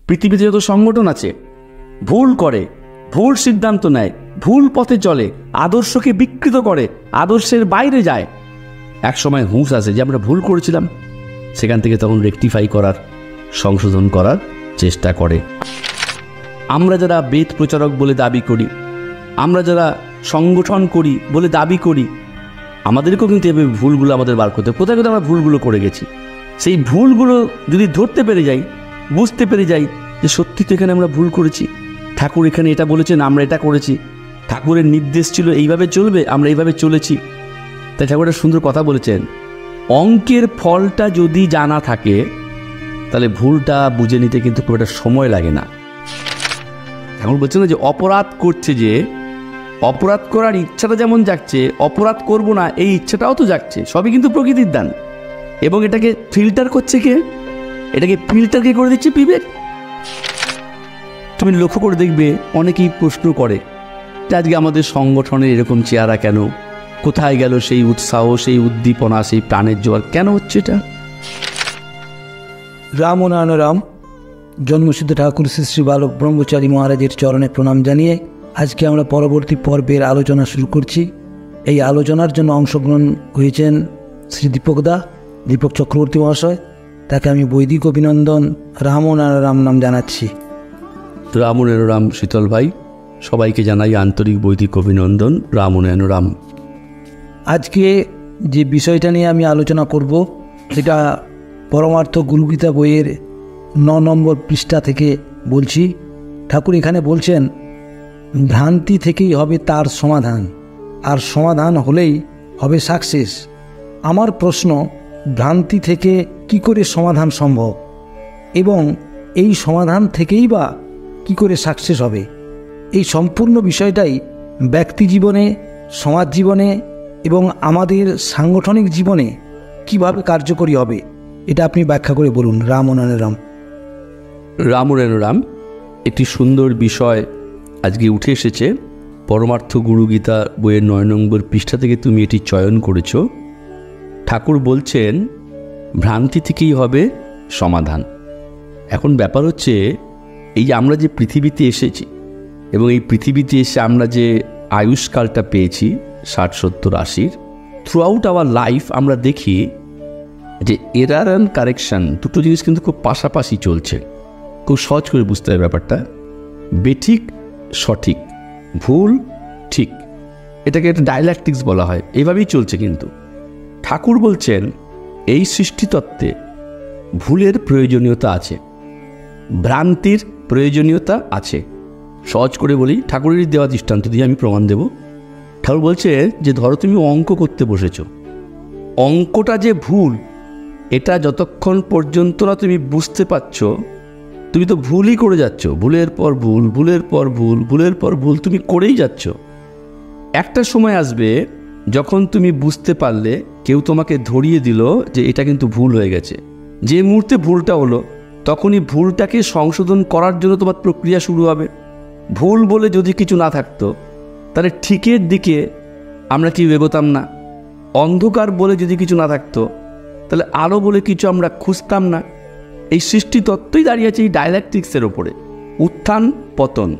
পৃথিবীতে যত সংগঠন আছে ভুল করে, ভুল সিদ্ধান্ত নেয়, ভুল পথে চলে, আদর্শকে বিকৃত করে, আদর্শের বাইরে যায়। এক সময় হুঁশ আসে যে আমরা ভুল করেছিলাম, সেখান থেকে তখন রেকটিফাই করার, সংশোধন করার চেষ্টা করে। আমরা যারা বেদ প্রচারক বলে দাবি করি, আমরা যারা সংগঠন করি বলে দাবি করি, আমাদেরকেও কিন্তু এভাবে ভুলগুলো আমাদের বার করতে, কোথায় কোথায় আমরা ভুলগুলো করে গেছি, সেই ভুলগুলো যদি ধরতে পেরে যাই, বুঝতে পেরে যাই যে সত্যি তো এখানে আমরা ভুল করেছি, ঠাকুর এখানে এটা বলেছেন, আমরা এটা করেছি, ঠাকুরের নির্দেশ ছিল এইভাবে চলবে, আমরা এইভাবে চলেছি। তাই ঠাকুর একটা সুন্দর কথা বলেছেন, অঙ্কের ফলটা যদি জানা থাকে তাহলে ভুলটা বুঝে নিতে কিন্তু খুব একটা সময় লাগে না। ঠাকুর বলছেন না যে অপরাধ করছে, যে অপরাধ করার ইচ্ছাটা যেমন জাগছে, অপরাধ করব না এই ইচ্ছাটাও তো জাগছে, সবই কিন্তু প্রকৃতির দান। এবং এটাকে ফিল্টার করছে কে? এটাকে ফিল্টার কে করে দিচ্ছে? বিবেক। তুমি লক্ষ্য করে দেখবে অনেকেই প্রশ্ন করে যে আজকে আমাদের সংগঠনের এরকম চেহারা কেন, কোথায় গেল সেই উৎসাহ, সেই উদ্দীপনা, সেই প্রাণের জোয়ার, কেন হচ্ছে এটা? রাম ও নারায়ণ রাম। জন্মসিদ্ধ ঠাকুর শ্রী শ্রী বালক ব্রহ্মচারী মহারাজের চরণে প্রণাম জানিয়ে আজকে আমরা পরবর্তী পর্বের আলোচনা শুরু করছি। এই আলোচনার জন্য অংশগ্রহণ হয়েছেন শ্রী দীপক চক্রবর্তী মহাশয়। তাকে আমি বৈদিক অভিনন্দন, রাম ও নারায়ণ রাম নাম জানাচ্ছি। রাম ও নারায়ণ রাম শীতল ভাই, সবাইকে জানাই আন্তরিক বৈদিক অভিনন্দন, রাম ও নারায়ণ রাম। আজকে যে বিষয়টা নিয়ে আমি আলোচনা করব সেটা পরমার্থ গুরুগীতা বইয়ের 9 নম্বর পৃষ্ঠা থেকে বলছি। ঠাকুর এখানে বলছেন, ভ্রান্তি থেকেই হবে তার সমাধান, আর সমাধান হলেই হবে সাকসেস। আমার প্রশ্ন, ভ্রান্তি থেকে কি করে সমাধান সম্ভব, এবং এই সমাধান থেকেই বা কি করে সাকসেস হবে? এই সম্পূর্ণ বিষয়টাই ব্যক্তি জীবনে, সমাজ জীবনে এবং আমাদের সাংগঠনিক জীবনে কিভাবে কার্যকরী হবে, এটা আপনি ব্যাখ্যা করে বলুন। রাম ও নারায়ণ রাম। রাম ও নারায়ণ রাম। একটি সুন্দর বিষয় আজকে উঠে এসেছে, পরমার্থ গুরুগীতা বইয়ের 9 নম্বর পৃষ্ঠা থেকে তুমি এটি চয়ন করেছ। ঠাকুর বলছেন ভ্রান্তি থেকেই হবে সমাধান। এখন ব্যাপার হচ্ছে, এই যে আমরা যে পৃথিবীতে এসেছি এবং এই পৃথিবীতে এসে আমরা যে আয়ুষ্কালটা পেয়েছি 60, 70, 80, থ্রু আউট আওয়ার লাইফ আমরা দেখি যে এরার অ্যান্ড কারেকশান দুটো জিনিস কিন্তু খুব পাশাপাশি চলছে। খুব সহজ করে বুঝতে হবে ব্যাপারটা। বেঠিক সঠিক, ভুল ঠিক, এটাকে একটা ডায়ালেকটিক্স বলা হয়, এইভাবেই চলছে। কিন্তু ঠাকুর বলছেন এই সৃষ্টিতত্ত্বে ভুলের প্রয়োজনীয়তা আছে, ভ্রান্তির প্রয়োজনীয়তা আছে। সহজ করে বলি, ঠাকুরের দেওয়া দৃষ্টান্ত দিয়ে আমি প্রমাণ দেব। ঠাকুর বলছে যে ধরো তুমি অঙ্ক করতে বসেছ, অঙ্কটা যে ভুল এটা যতক্ষণ পর্যন্ত না তুমি বুঝতে পারছ, তুমি তো ভুলই করে যাচ্ছ, ভুলের পর ভুল, ভুলের পর ভুল, ভুলের পর ভুল তুমি করেই যাচ্ছ। একটা সময় আসবে যখন তুমি বুঝতে পারলে, কেউ তোমাকে ধরিয়ে দিল যে এটা কিন্তু ভুল হয়ে গেছে। যে মুহূর্তে ভুলটা হলো তখনই ভুলটাকে সংশোধন করার জন্য তোমার প্রক্রিয়া শুরু হবে। ভুল বলে যদি কিছু না থাকতো তাহলে ঠিকের দিকে আমরা কি এগোতাম না। অন্ধকার বলে যদি কিছু না থাকতো তাহলে আলো বলে কিছু আমরা খুঁজতাম না। এই সৃষ্টি তত্ত্বই দাঁড়িয়ে আছে এই ডায়ালেকটিক্সের ওপরে। উত্থান পতন,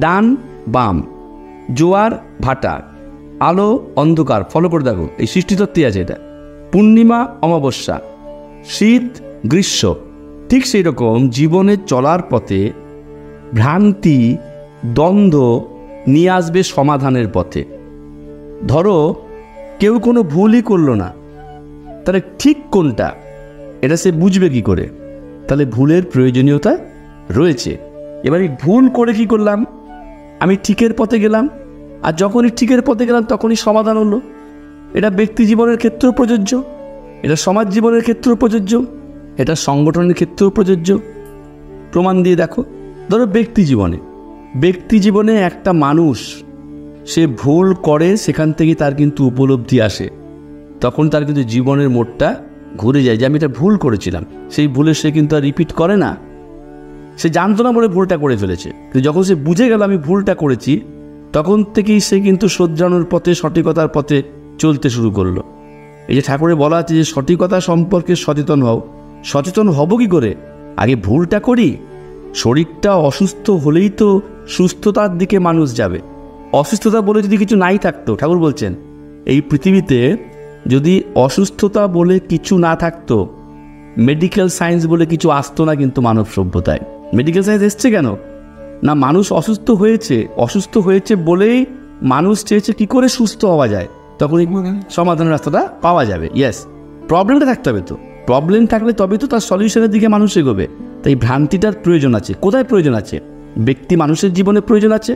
ডান বাম, জোয়ার ভাটা, আলো অন্ধকার, ফলো করে দেখো এই সৃষ্টিতত্ত্বই আছে। এটা পূর্ণিমা অমাবস্যা, শীত গ্রীষ্ম। ঠিক সেই রকম জীবনে চলার পথে ভ্রান্তি, দ্বন্দ্ব নিয়ে আসবে সমাধানের পথে। ধরো কেউ কোনো ভুলই করলো না, তাহলে ঠিক কোনটা এটা সে বুঝবে কি করে? তাহলে ভুলের প্রয়োজনীয়তা রয়েছে। এবার এই ভুল করে কি করলাম? আমি ঠিকের পথে গেলাম, আর যখনই ঠিকের পথে গেলাম তখনই সমাধান হলো। এটা ব্যক্তি জীবনের ক্ষেত্রেও প্রযোজ্য, এটা সমাজ জীবনের ক্ষেত্রেও প্রযোজ্য, এটা সংগঠনের ক্ষেত্রেও প্রযোজ্য। প্রমাণ দিয়ে দেখো। ধরো ব্যক্তি জীবনে একটা মানুষ সে ভুল করে, সেখান থেকে তার কিন্তু উপলব্ধি আসে, তখন তার কিন্তু জীবনের মোড়টা ঘুরে যায় যে আমি এটা ভুল করেছিলাম। সেই ভুলে সে কিন্তু আর রিপিট করে না। সে জানতো না বলে ভুলটা করে ফেলেছে, কিন্তু যখন সে বুঝে গেল আমি ভুলটা করেছি, তখন থেকেই সে কিন্তু শোধরানোর পথে, সঠিকতার পথে চলতে শুরু করলো। এই যে ঠাকুরে বলা আছে যে সঠিকতা সম্পর্কে সচেতন হও। সচেতন হব কি করে? আগে ভুলটা করি, শরীরটা অসুস্থ হলেই তো সুস্থতার দিকে মানুষ যাবে। অসুস্থতা বলে যদি কিছু নাই থাকতো, ঠাকুর বলছেন এই পৃথিবীতে যদি অসুস্থতা বলে কিছু না থাকতো, মেডিকেল সায়েন্স বলে কিছু আসতো না কিন্তু মানব সভ্যতায়। মেডিকেল সায়েন্স এসছে কেন না, মানুষ অসুস্থ হয়েছে বলেই মানুষ চেয়েছে কী করে সুস্থ হওয়া যায়, তখন এই সমাধানের রাস্তাটা পাওয়া যাবে। ইয়েস, প্রবলেমটা থাকতে হবে, তো প্রবলেম থাকলে তবে তো তার সলিউশনের দিকে মানুষ এগোবে। তাই ভ্রান্তিটার প্রয়োজন আছে। কোথায় প্রয়োজন আছে? ব্যক্তি মানুষের জীবনে প্রয়োজন আছে,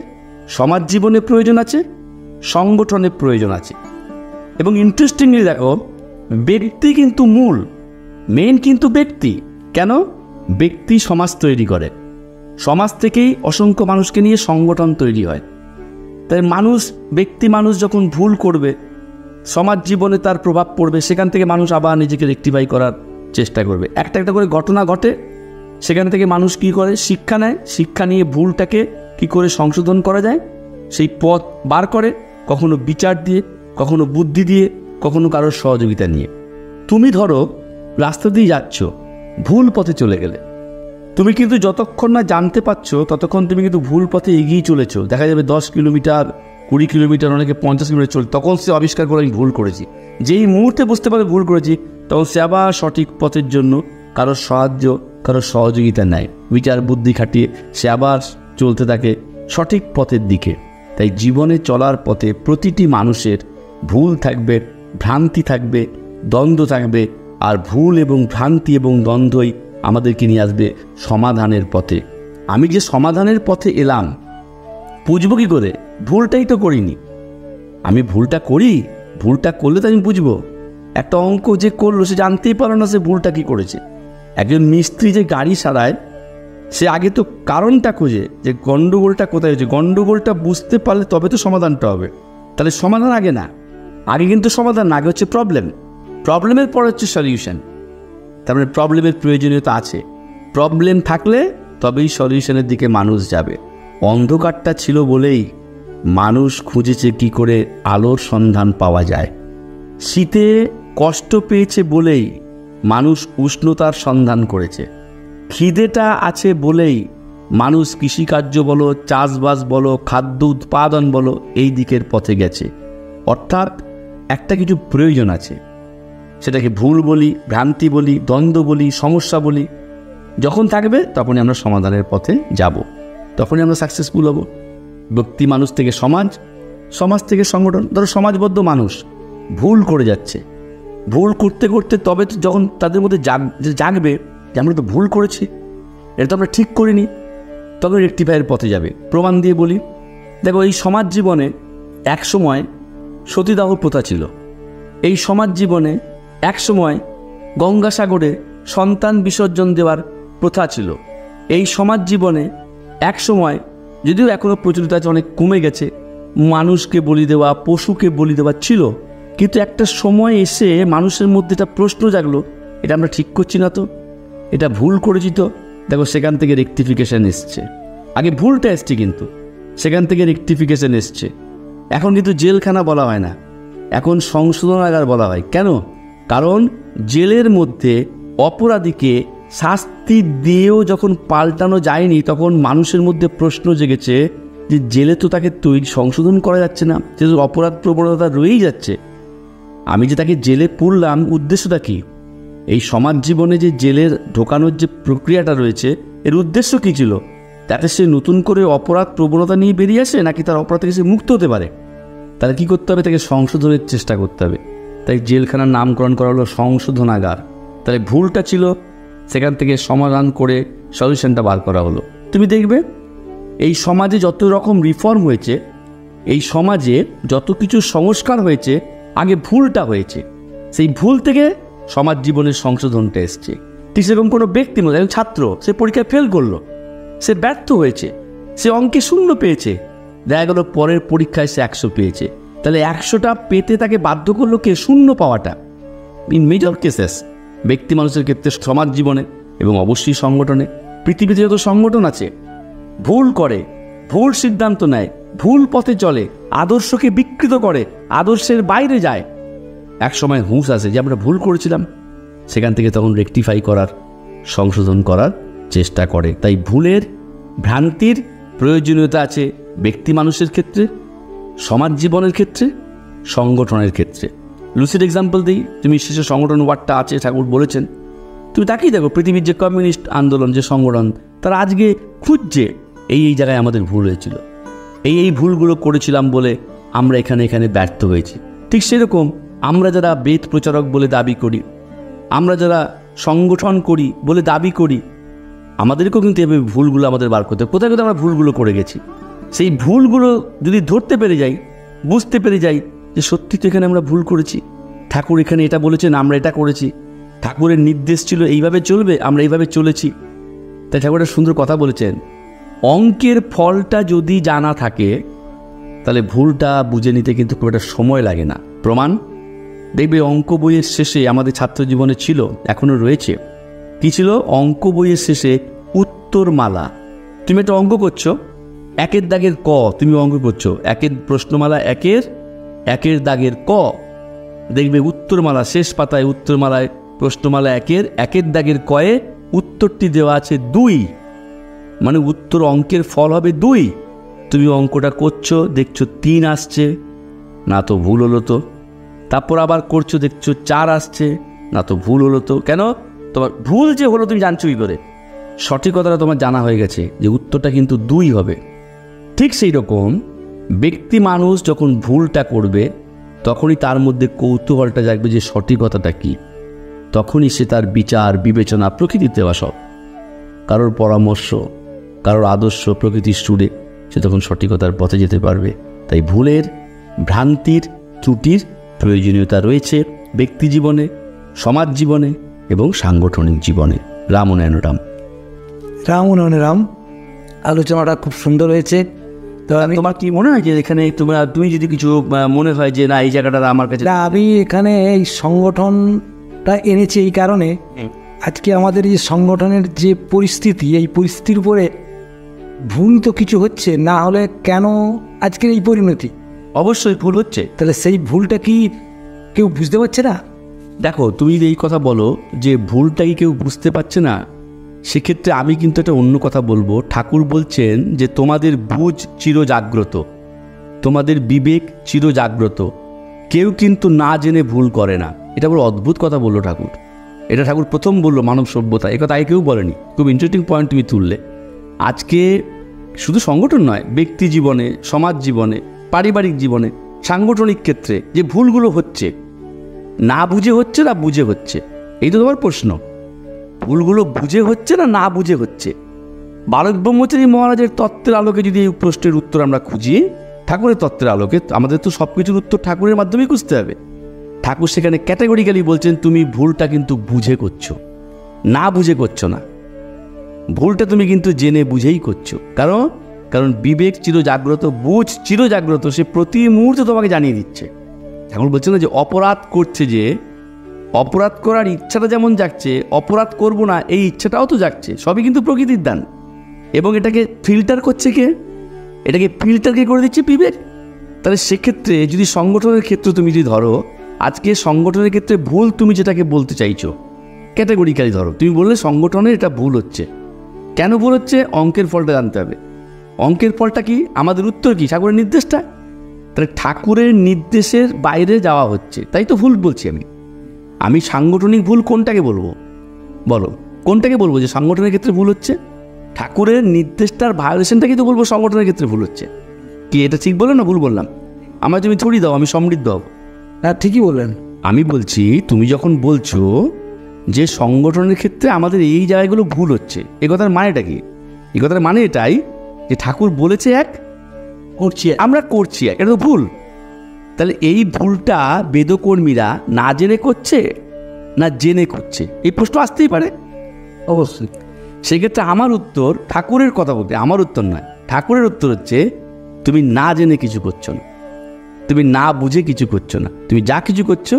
সমাজ জীবনে প্রয়োজন আছে, সংগঠনের প্রয়োজন আছে। এবং ইন্টারেস্টিংলি দেখো, ব্যক্তি কিন্তু মূল, মেন কিন্তু ব্যক্তি। কেন? ব্যক্তি সমাজ তৈরি করে, সমাজ থেকেই অসংখ্য মানুষকে নিয়ে সংগঠন তৈরি হয়। তাই ব্যক্তি মানুষ যখন ভুল করবে, সমাজ জীবনে তার প্রভাব পড়বে, সেখান থেকে মানুষ আবার নিজেকে রেকটিফাই করার চেষ্টা করবে। একটা একটা করে ঘটনা ঘটে, সেখান থেকে মানুষ কী করে, শিক্ষা নেয়, শিক্ষা নিয়ে ভুলটাকে কী করে সংশোধন করা যায় সেই পথ বার করে, কখনো বিচার দিয়ে, কখনো বুদ্ধি দিয়ে, কখনো কারোর সহযোগিতা নিয়ে। তুমি ধরো রাস্তা দিয়ে যাচ্ছ, ভুল পথে চলে গেলে, তুমি কিন্তু যতক্ষণ না জানতে পারছো ততক্ষণ তুমি কিন্তু ভুল পথে এগিয়ে চলেছো। দেখা যাবে 10 কিলোমিটার, 20 কিলোমিটার, অনেকে 50 কিলোমিটার চলে, তখন সে আবিষ্কার করে আমি ভুল করেছি। যেই মুহূর্তে বুঝতে পারে ভুল করেছি, তখন সে আবার সঠিক পথের জন্য কারোর সাহায্য, কারোর সহযোগিতা নেয়, বিচার বুদ্ধি খাটিয়ে সে আবার চলতে থাকে সঠিক পথের দিকে। তাই জীবনে চলার পথে প্রতিটি মানুষের ভুল থাকবে, ভ্রান্তি থাকবে, দ্বন্দ্ব থাকবে, আর ভুল এবং ভ্রান্তি এবং দ্বন্দ্বই আমাদেরকে নিয়ে আসবে সমাধানের পথে। আমি যে সমাধানের পথে এলাম, বুঝবো কী করে? ভুলটাই তো করিনি। আমি ভুলটা করি, ভুলটা করলে তো আমি বুঝবো। একটা অঙ্ক যে করলো সে জানতেই পারলো না সে ভুলটা কী করেছে। একজন মিস্ত্রি যে গাড়ি সারায়, সে আগে তো কারণটা খোঁজে যে গণ্ডগোলটা কোথায় হয়েছে। গণ্ডগোলটা বুঝতে পারলে তবে তো সমাধানটা হবে। তাহলে সমাধান আগে না, আগে কিন্তু সমাধান না, আগে হচ্ছে প্রবলেম, প্রবলেমের পর হচ্ছে সলিউশন। তার মানে প্রবলেমের প্রয়োজনীয়তা আছে, প্রবলেম থাকলে তবেই সলিউশনের দিকে মানুষ যাবে। অন্ধকারটা ছিল বলেই মানুষ খুঁজেছে কি করে আলোর সন্ধান পাওয়া যায়। শীতে কষ্ট পেয়েছে বলেই মানুষ উষ্ণতার সন্ধান করেছে। খিদেটা আছে বলেই মানুষ কৃষিকার্য বলো, চাষবাস বলো, খাদ্য উৎপাদন বলো, এই দিকের পথে গেছে। অর্থাৎ একটা কিছু প্রয়োজন আছে, সেটাকে ভুল বলি, ভ্রান্তি বলি, দ্বন্দ্ব বলি, সমস্যা বলি, যখন থাকবে তখনই আমরা সমাধানের পথে যাব, তখনই আমরা সাকসেসফুল হব। ব্যক্তি মানুষ থেকে সমাজ, সমাজ থেকে সংগঠন। ধরো সমাজবদ্ধ মানুষ ভুল করে যাচ্ছে, ভুল করতে করতে তবে তো যখন তাদের মধ্যে জাগবে যে আমরা তো ভুল করেছি, এটা তো আমরা ঠিক করিনি, তবে রেকটিফাইয়ের পথে যাবে। প্রমাণ দিয়ে বলি, দেখো এই সমাজ জীবনে একসময় সতীদাহ প্রথা ছিল। এই সমাজ জীবনে একসময় গঙ্গাসাগরে সন্তান বিসর্জন দেওয়ার প্রথা ছিল। এই সমাজ জীবনে একসময়, যদিও এখনও প্রচলিত আছে, অনেক কমে গেছে, মানুষকে বলি দেওয়া, পশুকে বলি দেওয়া ছিল। কিন্তু একটা সময় এসে মানুষের মধ্যে একটা প্রশ্ন জাগলো, এটা আমরা ঠিক করছি না তো, এটা ভুল করেছি তো। দেখো সেখান থেকে রেকটিফিকেশান এসছে। আগে ভুলটা এসছে, কিন্তু সেখান থেকে রেকটিফিকেশান এসছে। এখন কিন্তু জেলখানা বলা হয় না, এখন সংশোধনাগার বলা হয়। কেন? কারণ জেলের মধ্যে অপরাধীকে শাস্তি দিয়েও যখন পাল্টানো যায়নি, তখন মানুষের মধ্যে প্রশ্ন জেগেছে যে জেলে তো তাকে সংশোধন করা যাচ্ছে না, যে অপরাধ প্রবণতা রয়েই যাচ্ছে। আমি যে তাকে জেলে পুরলাম, উদ্দেশ্যটা কী? এই সমাজ জীবনে যে জেলের ঢোকানোর যে প্রক্রিয়াটা রয়েছে, এর উদ্দেশ্য কী ছিল? তাতে সে নতুন করে অপরাধ প্রবণতা নিয়ে বেরিয়ে আসে, নাকি তার অপরাধ থেকে সে মুক্ত হতে পারে? তাহলে কী করতে হবে? তাকে সংশোধনের চেষ্টা করতে হবে। তাই জেলখানার নামকরণ করা হলো সংশোধনাগার। তাহলে ভুলটা ছিল, সেখান থেকে সমাধান করে সলিউশনটা বার করা হলো। তুমি দেখবে এই সমাজে যত রকম রিফর্ম হয়েছে, এই সমাজে যত কিছু সংস্কার হয়েছে, আগে ভুলটা হয়েছে, সেই ভুল থেকে সমাজ জীবনের সংশোধনটা এসছে। ঠিক সেরকম কোনো ব্যক্তি মধ্যে, একজন ছাত্র, সে পরীক্ষায় ফেল করলো, সে ব্যর্থ হয়েছে, সে অঙ্কে 0 পেয়েছে, দেখা গেল পরের পরীক্ষায় সে 100 পেয়েছে। তাহলে 100টা পেতে তাকে বাধ্য করলো কে? 0 পাওয়াটা। ইন মেজর কেসেস, ব্যক্তি মানুষের ক্ষেত্রে, সমাজ জীবনে এবং অবশ্যই সংগঠনে। পৃথিবীতে যত সংগঠন আছে, ভুল করে, ভুল সিদ্ধান্ত নেয়, ভুল পথে চলে, আদর্শকে বিকৃত করে, আদর্শের বাইরে যায়। এক সময় হুঁশ আসে যে আমরা ভুল করেছিলাম, সেখান থেকে তখন রেকটিফাই করার, সংশোধন করার চেষ্টা করে। তাই ভুলের ভ্রান্তির প্রয়োজনীয়তা আছে ব্যক্তি মানুষের ক্ষেত্রে, সমাজ জীবনের ক্ষেত্রে, সংগঠনের ক্ষেত্রে। লুসিড এক্সাম্পল দিই, তুমি শেষে সংগঠন ওয়ার্ডটা আছে, ঠাকুর বলেছেন, তুমি তাকেই দেখো পৃথিবীর যে কমিউনিস্ট আন্দোলন, যে সংগঠন, তারা আজকে খুঁজছে এই জায়গায় আমাদের ভুল হয়েছিল, এই ভুলগুলো করেছিলাম বলে আমরা এখানে ব্যর্থ হয়েছি। ঠিক সেরকম আমরা যারা বেদ প্রচারক বলে দাবি করি, আমরা যারা সংগঠন করি বলে দাবি করি, আমাদেরকেও কিন্তু এভাবে ভুলগুলো আমাদের বার করতে, কোথায় কোথায় আমরা ভুলগুলো করে গেছি, সেই ভুলগুলো যদি ধরতে পেরে যাই, বুঝতে পেরে যাই যে সত্যি তো এখানে আমরা ভুল করেছি, ঠাকুর এখানে এটা বলেছেন, আমরা এটা করেছি, ঠাকুরের নির্দেশ ছিল এইভাবে চলবে, আমরা এইভাবে চলেছি। তাই ঠাকুর একটা সুন্দর কথা বলেছেন, অঙ্কের ফলটা যদি জানা থাকে তাহলে ভুলটা বুঝে নিতে কিন্তু খুব একটা সময় লাগে না। প্রমাণ দেখবে অঙ্ক বইয়ের শেষে আমাদের ছাত্র জীবনে ছিল, এখনও রয়েছে, কী ছিল? অঙ্ক বইয়ের শেষে উত্তরমালা। তুমি একটা অঙ্ক করছো, একের দাগের ক তুমি অঙ্ক করছো, একের প্রশ্নমালা একের দাগের ক, দেখবে উত্তরমালা শেষ পাতায়, উত্তরমালায় প্রশ্নমালা একের দাগের কয়ে উত্তরটি দেওয়া আছে 2, মানে উত্তর অঙ্কের ফল হবে 2। তুমি অঙ্কটা করছো, দেখছো 3 আসছে, না তো ভুল হলো তো। তারপর আবার করছো, দেখছো 4 আসছে, না তো ভুল হলো তো। কেন? তোমার ভুল যে হলো তুমি জানছো কী করে? সঠিকতাটা তোমার জানা হয়ে গেছে যে উত্তরটা কিন্তু 2 হবে। ঠিক সেই রকম ব্যক্তি মানুষ যখন ভুলটা করবে তখনই তার মধ্যে কৌতূহলটা জাগবে যে সঠিকতাটা কী। তখনই সে তার বিচার বিবেচনা প্রকৃতিতে দেওয়া সব, কারোর পরামর্শ, কারোর আদর্শ প্রকৃতির সুরে সে তখন সঠিকতার পথে যেতে পারবে। তাই ভুলের, ভ্রান্তির, ত্রুটির প্রয়োজনীয়তা রয়েছে ব্যক্তি জীবনে, সমাজ জীবনে এবং সাংগঠনিক জীবনে। রাম উন্নয়ন রাম। রাম উন্নয়ন রাম। আলোচনাটা খুব সুন্দর হয়েছে। তো আমি, তোমার কি মনে হয় যে এখানে তুমি যদি কিছু মনে হয় যে না এই জায়গাটা আমার কাছে, না, আমি এখানে এই সংগঠনটা এনেছি এই কারণে, আজকে আমাদের এই সংগঠনের যে পরিস্থিতি, এই পরিস্থিতির উপরে ভুল তো কিছু হচ্ছে, না হলে কেন আজকের এই পরিণতি? অবশ্যই ভুল হচ্ছে। তাহলে সেই ভুলটা কি কেউ বুঝতে পারছে না? দেখো, তুমি এই কথা বলো যে ভুলটা কি কেউ বুঝতে পারছে না, সেক্ষেত্রে আমি কিন্তু একটা অন্য কথা বলবো। ঠাকুর বলছেন যে তোমাদের বুঝ চিরজাগ্রত, তোমাদের বিবেক চিরজাগ্রত, কেউ কিন্তু না জেনে ভুল করে না। এটা বড় অদ্ভুত কথা বললো ঠাকুর। এটা ঠাকুর প্রথম বললো মানব সভ্যতা, এ কথা আগে কেউ বলেনি। খুব ইন্টারেস্টিং পয়েন্ট তুমি তুললে। আজকে শুধু সংগঠন নয়, ব্যক্তি জীবনে, সমাজ জীবনে, পারিবারিক জীবনে, সাংগঠনিক ক্ষেত্রে যে ভুলগুলো হচ্ছে, না বুঝে হচ্ছে না বুঝে হচ্ছে, এই তো তোমার প্রশ্ন। ভুলগুলো বুঝে হচ্ছে না না বুঝে হচ্ছে। বালক ব্রহ্মচারী মহারাজের তত্ত্বের আলোকে যদি এই প্রশ্নের উত্তর আমরা খুঁজি, ঠাকুরের তত্ত্বের আলোকে, আমাদের তো সব কিছুর উত্তর ঠাকুরের মাধ্যমেই খুঁজতে হবে। ঠাকুর সেখানে ক্যাটাগরিক্যালি বলছেন তুমি ভুলটা কিন্তু বুঝে করছো, না বুঝে করছো না। ভুলটা তুমি কিন্তু জেনে বুঝেই করছো। কারণ বিবেক চিরজাগ্রত, বুঝ চিরজাগ্রত, সে প্রতি মুহূর্তে তোমাকে জানিয়ে দিচ্ছে। ঠাকুর বলছেন না যে অপরাধ করছে, যে অপরাধ করার ইচ্ছাটা যেমন জাগছে, অপরাধ করব না এই ইচ্ছাটাও তো জাগছে। সবই কিন্তু প্রকৃতির দান। এবং এটাকে ফিল্টার করছে কে? এটাকে ফিল্টার কে করে দিচ্ছে? বিবেক। তাহলে সেক্ষেত্রে যদি সংগঠনের ক্ষেত্রে তুমি যদি ধরো, আজকে সংগঠনের ক্ষেত্রে ভুল তুমি যেটাকে বলতে চাইছো ক্যাটাগরিক্যালি ধরো, তুমি বললে সংগঠনের এটা ভুল হচ্ছে। কেন ভুল হচ্ছে? অঙ্কের ফলটা জানতে হবে। অঙ্কের ফলটা কি? আমাদের উত্তর কি? ঠাকুরের নির্দেশটা। তাহলে ঠাকুরের নির্দেশের বাইরে যাওয়া হচ্ছে, তাই তো ভুল বলছি আমি সাংগঠনিক ভুল কোনটাকে বলবো? বলো কোনটাকে বলবো যে সংগঠনের ক্ষেত্রে ভুল হচ্ছে? ঠাকুরের নির্দেশটার ভায়োলেশনটাকেই তো বলবো সংগঠনের ক্ষেত্রে ভুল হচ্ছে। কি এটা ঠিক বললাম না ভুল বললাম? আমার তুমি ছড়ি দাও, আমি সমৃদ্ধ হব। হ্যাঁ, ঠিকই বললেন। আমি বলছি তুমি যখন বলছো যে সংগঠনের ক্ষেত্রে আমাদের এই জায়গাগুলো ভুল হচ্ছে, এ কথার মানেটা কি? এই কথার মানে এটাই যে ঠাকুর বলেছে এক, করছি, আমরা করছি এক, এটা তো ভুল। তাহলে এই ভুলটা বেদকর্মীরা না জেনে করছে না জেনে করছে, এই প্রশ্ন আসতেই পারে। অবশ্যই। সেক্ষেত্রে আমার উত্তর, ঠাকুরের কথা বলতে আমার উত্তর নয়, ঠাকুরের উত্তর হচ্ছে তুমি না জেনে কিছু করছো না, তুমি না বুঝে কিছু করছো না, তুমি যা কিছু করছো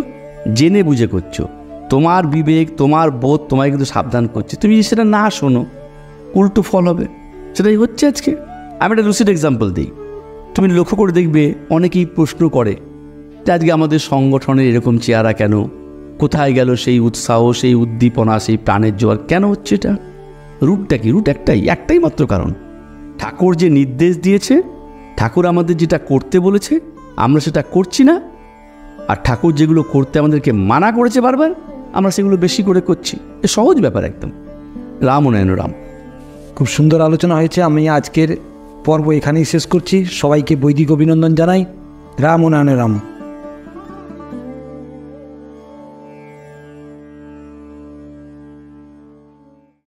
জেনে বুঝে করছো। তোমার বিবেক, তোমার বোধ তোমায় কিন্তু সাবধান করছে, তুমি সেটা না শোনো উল্টো ফল হবে। সেটাই হচ্ছে আজকে। আমি একটা লুসিড এক্সাম্পল দিই। তুমি লক্ষ্য করে দেখবে অনেকেই প্রশ্ন করে যে আজকে আমাদের সংগঠনের এরকম চেহারা কেন, কোথায় গেল সেই উৎসাহ, সেই উদ্দীপনা, সেই প্রাণের জোয়ার, কেন হচ্ছে এটা? রুটটা কি? রুট একটাই মাত্র কারণ, ঠাকুর যে নির্দেশ দিয়েছে, ঠাকুর আমাদের যেটা করতে বলেছে আমরা সেটা করছি না, আর ঠাকুর যেগুলো করতে আমাদেরকে মানা করেছে বারবার আমরা সেগুলো বেশি করে করছি। এ সহজ ব্যাপার একদম। রাম ও নয়ন রাম। খুব সুন্দর আলোচনা হয়েছে। আমি আজকের পর্ব এখানেই শেষ করছি। সবাইকে বৈদিক অভিনন্দন জানাই। রাম ও নয়ন রাম।